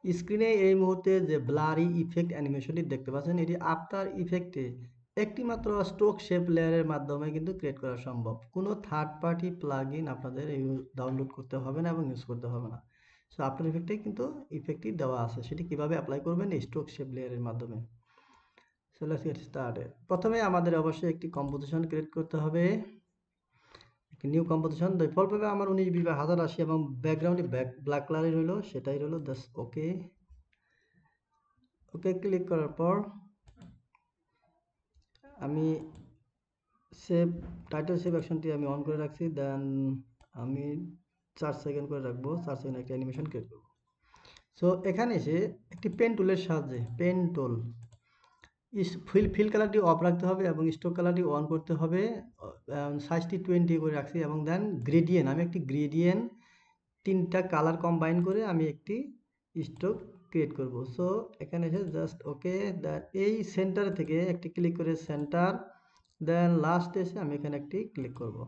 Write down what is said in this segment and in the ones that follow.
স্ক্রিনে এই মুহূর্তে যে ব্লারি ইফেক্ট অ্যানিমেশনটি দেখতে পাচ্ছেন, এটি আফটার ইফেক্টে একটি মাত্র স্ট্রোক শেপ লেয়ারের মাধ্যমে কিন্তু ক্রিয়েট করা সম্ভব। কোনো থার্ড পার্টি প্লাগইন আপনাদের ডাউনলোড করতে হবে না এবং ইউজ করতে হবে না। সো আফটার ইফেক্টে কিন্তু ইফেক্টটি দেওয়া আছে, সেটি কিভাবে অ্যাপ্লাই করবেন এই স্ট্রোক শেপ লেয়ারের মাধ্যমে। So let's get started. প্রথমে আমাদের অবশ্যই একটি কম্পোজিশন ক্রিয়েট করতে হবে, একটি নিউ কম্পোজিশন। ডিফল্টভাবে আমার 1920 এবং ব্যাকগ্রাউন্ডে ব্ল্যাক কালারই রইল, সেটাই রইল। জাস্ট ওকে, ওকে ক্লিক করার পর আমি সেভ টাইটেল সেভ অ্যাকশনটি আমি অন করে রাখছি। দেন আমি 4 সেকেন্ড করে রাখবো, 4 সেকেন্ড একটা অ্যানিমেশন ক্রিয়েট করবো। সো এখানে এসে একটি পেন টুলের সাহায্যে, পেন টুল ফিল কালারটি অফ রাখতে হবে এবং স্ট্রোক কালারটি অন করতে হবে। সাইজটি 20 করে রাখছি এবং দেন গ্রেডিয়েন্ট, আমি একটি গ্রেডিয়েন্ট 3টা কালার কম্বাইন করে আমি একটি স্ট্রোক ক্রিয়েট করব। সো এখানে এসে জাস্ট ওকে, এই সেন্টার থেকে একটি ক্লিক করে সেন্টার, দেন লাস্ট এসে আমি এখানে একটি ক্লিক করব।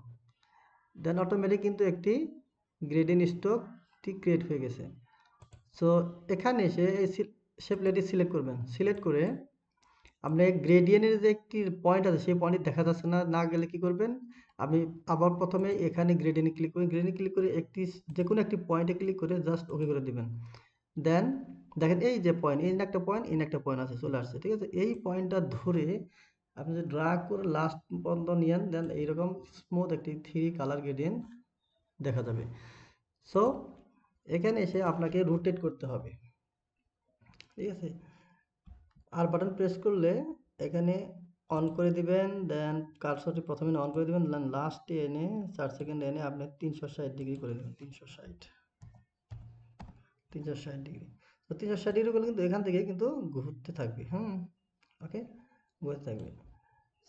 দেন অটোমেটিক কিন্তু একটি গ্রেডিয়েন্ট স্ট্রোকটি ক্রিয়েট হয়ে গেছে। সো এখানে এসে এই শেপ লেয়ারটি সিলেক্ট করবেন। সিলেক্ট করে আপনি গ্রেডিয়েন্টের যে একটি পয়েন্ট আছে সেই পয়েন্টটি দেখা যাচ্ছে না, না গেলে কি করবেন, আপনি আবার প্রথমে এখানে গ্রেডিয়েন্টে ক্লিক করবেন। গ্রেডিয়েন্টে ক্লিক করে একটি যে কোনো একটি পয়েন্টে ক্লিক করে জাস্ট ওকে করে দিবেন। দেন দেখেন এই যে পয়েন্ট, এই একটা পয়েন্ট, এই একটা পয়েন্ট আছে, চলে আসছে। ঠিক আছে, এই পয়েন্টটা ধরে আপনি যদি ড্রাগ করে লাস্ট পর্যন্ত নিয়েন, দেন এইরকম স্মুথ একটি 3 কালার গ্রেডিয়েন্ট দেখা যাবে। সো এখানে এসে আপনাকে রোটেট করতে হবে। ঠিক আছে, আর বাটন প্রেস করলে এখানে অন করে দিবেন। দেন কার্সরটি প্রথমে অন করে দিবেন, দেন লাস্টে এনে 4 সেকেন্ড এনে আপনি 360 ডিগ্রি করে দেবেন। 360 ডিগ্রি। তো 360 ডিগ্রি করলে কিন্তু এখান থেকে কিন্তু ঘুরতে থাকবে। ওকে, ঘুরতে থাকবে।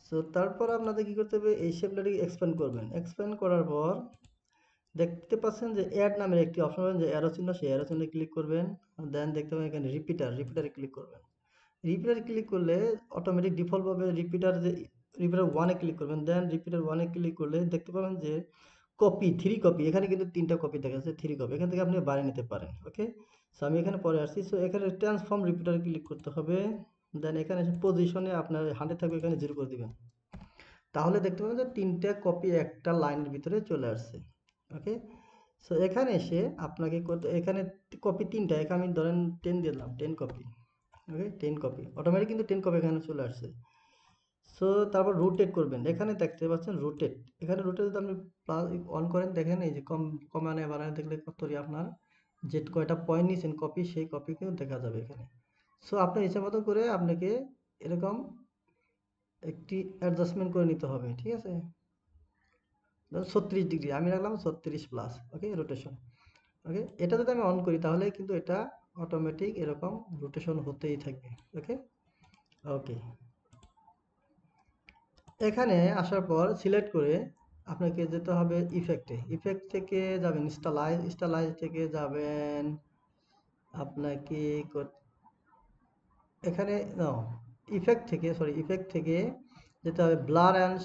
সো তারপর আপনাদের কি করতে হবে, এই শেপ লেয়ারটি এক্সপ্যান্ড করবেন। এক্সপ্যান্ড করার পর দেখতে পাচ্ছেন যে অ্যাড নামের একটি অপশন পাবেন, যে অ্যারো চিহ্ন, সেই অ্যারো চিহ্নে ক্লিক করবেন। দেন দেখতে পাবেন এখানে রিপিটারে ক্লিক করবেন। রিপিটারে ক্লিক করলে অটোমেটিক ডিফল্টভাবে রিপিটার 1-এ ক্লিক করবেন। দেন রিপিটার 1-এ ক্লিক করলে দেখতে পাবেন যে কপি, 3 কপি, এখানে কিন্তু 3টা কপি দেখা যাচ্ছে, 3 কপি। এখান থেকে আপনি বাড়িয়ে নিতে পারেন। ওকে, সো আমি এখানে পরে আসছি। সো এখানে ট্রান্সফর্ম রিপিটারে ক্লিক করতে হবে। দেন এখানে এসে পজিশনে আপনার 100 থাকবে, এখানে 0 করে দিবেন। তাহলে দেখতে পাবেন যে 3টা কপি একটা লাইনের ভিতরে চলে আসছে। ওকে, সো এখানে এসে আপনাকে এখানে কপি 3টা, এখানে আমি ধরেন 10 দিলাম, 10 কপি। ওকে, 10 কপি অটোমেটিক কিন্তু 10 কপি এখানে চলে আসছে। সো তারপর রোটেট করবেন। এখানে দেখতে পাচ্ছেন রোটেট, এখানে রোটেট যদি আপনি অন করেন, দেখেন এই যে কমানে বাড়ানে দেখলে কতটি আপনার যে কয়টা পয়েন্ট নিয়েছেন কপি, সেই কপি কিন্তু দেখা যাবে এখানে। সো আপনার ইচ্ছা মতো করে আপনাকে এরকম একটি অ্যাডজাস্টমেন্ট করে নিতে হবে। ঠিক আছে, 36 ডিগ্রি আমি রাখলাম, 36 প্লাস। ওকে, রোটেশন। ওকে, এটা যদি আমি অন করি তাহলে কিন্তু এটা অটোমেটিক এরকম রোটেশন হতেই থাকবে। ওকে, ওকে, এখানে আসার পর সিলেক্ট করে আপনাকে যেতে হবে ইফেক্টে। ইফেক্ট থেকে যাবেন স্টাইলাইজ থেকে যাবেন আপনাকে এখানে ইফেক্ট থেকে যেতে হবে ব্লার অ্যান্ড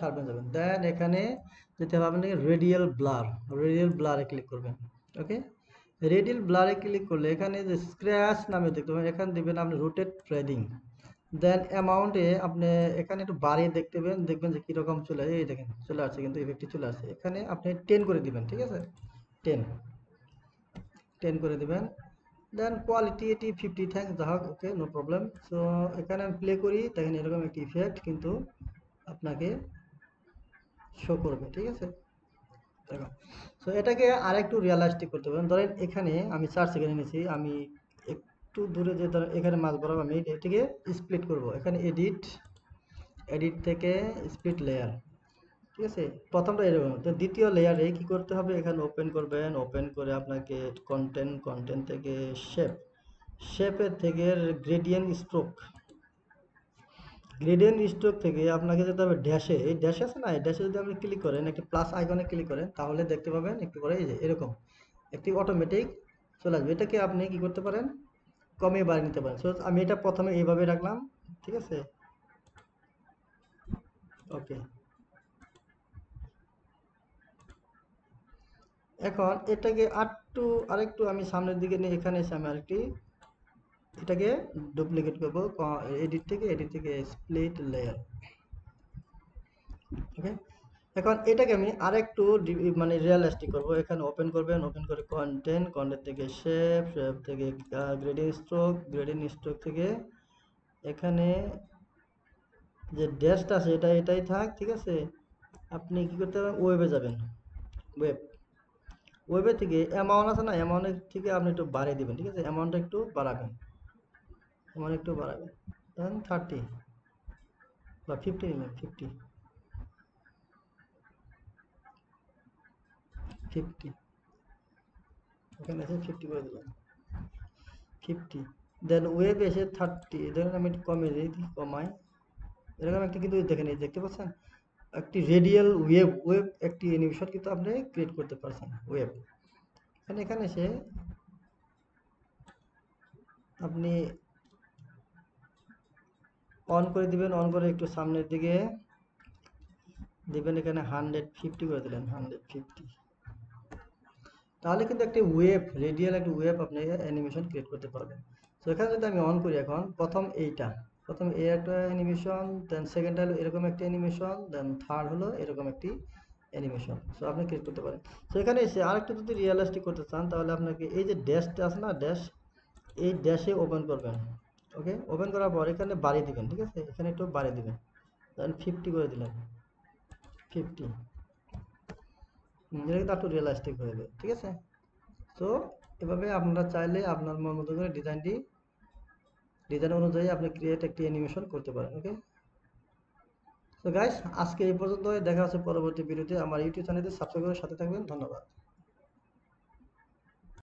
শার্পেন যাবেন। দেন এখানে যেতে হবে আপনাকে রেডিয়াল ব্লারে ক্লিক করবেন। ওকে, রেডিয়াল ব্লারে ক্লিক করলে এখানে যে স্ক্র্যাচ নামে দেখতে পাবেন, এখানে দেবেন আপনি রোটেট ট্রেডিং। দেন অ্যামাউন্টে আপনি এখানে একটু বাড়িয়ে দেখবেন যে কীরকম চলে, এই দেখেন চলে আসছে, কিন্তু ইফেক্টটি চলে আসছে। এখানে আপনি 10 করে দিবেন। ঠিক আছে, 10 করে দিবেন। দেন কোয়ালিটি এটি 50, থ্যাংক যা হোক, ওকে, নো প্রবলেম। সো এখানে আমি প্লে করি, দেখেন এরকম একটি ইফেক্ট কিন্তু আপনাকে শো করবে। ঠিক আছে, দেখো। সো এটাকে আরেকটু রিয়ালিস্টিক করতে পারেন। ধরেন এখানে আমি 4 সেকেন্ড নিয়েছি, আমি একটু দূরে যে ধরেন এখানে মাঝ বরাবর আমি এটিকে স্প্লিট করব। এখানে এডিট থেকে স্প্লিট লেয়ার। ঠিক আছে, প্রথমটা এরকম। তো দ্বিতীয় লেয়ারে কি করতে হবে, এখানে ওপেন করবেন। ওপেন করে আপনাকে কন্টেন্ট থেকে শেপের থেকে গ্রেডিয়েন্ট স্ট্রোক থেকে আপনাকে যেতে হবে ড্যাশে। এই ড্যাশ আছে না, এই ড্যাশে যদি আপনি ক্লিক করেন, একটি প্লাস আইকনে ক্লিক করেন, তাহলে দেখতে পাবেন একটু পরে এই যে এরকম একটি অটোমেটিক চলে আসবে। এটাকে আপনি কি করতে পারেন, কমিয়ে বাড়িয়ে নিতে পারেন। সো আমি এটা প্রথমে এইভাবে রাখলাম। ঠিক আছে, ওকে, এখন এটাকে আরেকটু আমি সামনের দিকে নিয়ে এখানে এসে আমি আরেকটি এটাকে ডুপ্লিকেট করবো, এডিট থেকে স্প্লিট লেয়ার। ওকে, এখন এটাকে আমি আরেকটু মানে রিয়েলিস্টিক করব। এখানে ওপেন করবেন, ওপেন করে কন্টেন্ট থেকে শেপ থেকে গ্রেডিয়েন্ট স্ট্রোক থেকে এখানে যে ড্যাশটা আছে এটাই থাক, ঠিক আছে। আপনি কি করতে পারেন, ওয়েবে যাবেন, ওয়েবে থেকে অ্যামাউন্ট আছে না, অ্যামাউন্টের থেকে আপনি একটু বাড়িয়ে দিবেন, ঠিক আছে। অ্যামাউন্টটা একটু বাড়াবেন, ধরেন 30 বা 50 নিবেন, 50 এখানে এসে 50 করে দিলাম, 50। দেন ওয়েব এসে 30, ধরেন আমি একটু কমিয়ে দিই, কমাই। এরকম একটা কিন্তু দেখেন, এই দেখতে পাচ্ছেন একটি রেডিয়াল ওয়েব একটি অ্যানিমেশন কিন্তু আপনি ক্রিয়েট করতে পারছেন ওয়েব। এখানে এসে আপনি অন করে দিবেন, অন করে একটু সামনের দিকে দিবেন, এখানে 150 করে দিলেন, 150। তাহলে কিন্তু একটি রেডিয়াল একটা ওয়েব আপনি অ্যানিমেশন ক্রিয়েট করতে পারবেন। তো এখানে যদি আমি অন করি, এখন প্রথম এই একটা অ্যানিমেশন, দেন সেকেন্ড হলো এরকম একটা অ্যানিমেশন, দেন থার্ড হলো এরকম একটি অ্যানিমেশন। সো আপনি ক্রিয়েট করতে পারেন। তো এখানে এসে আরেকটু যদি রিয়েলিস্টিক করতে চান, তাহলে আপনাকে এই যে ড্যাশটা আছে না, এই ড্যাশে ওপেন করবেন। ওকে, ওপেন করার পর এখানে বাড়িয়ে দিবেন, ঠিক আছে। এখানে একটু বাড়িয়ে দিবেন, দেন 50 করে দিলেন, 50। এটা কিন্তু একটু রিয়েলিস্টিক হয়ে যাবে, ঠিক আছে। তো এভাবে আপনারা চাইলে আপনার মন মতো করে ডিজাইন অনুযায়ী আপনি ক্রিয়েট একটি অ্যানিমেশন করতে পারেন। ওকে, তো গাইস, আজকে এই পর্যন্ত। দেখা হচ্ছে পরবর্তী ভিডিওতে। আমার ইউটিউব চ্যানেলটি সাবস্ক্রাইব করে সাথে থাকবেন। ধন্যবাদ।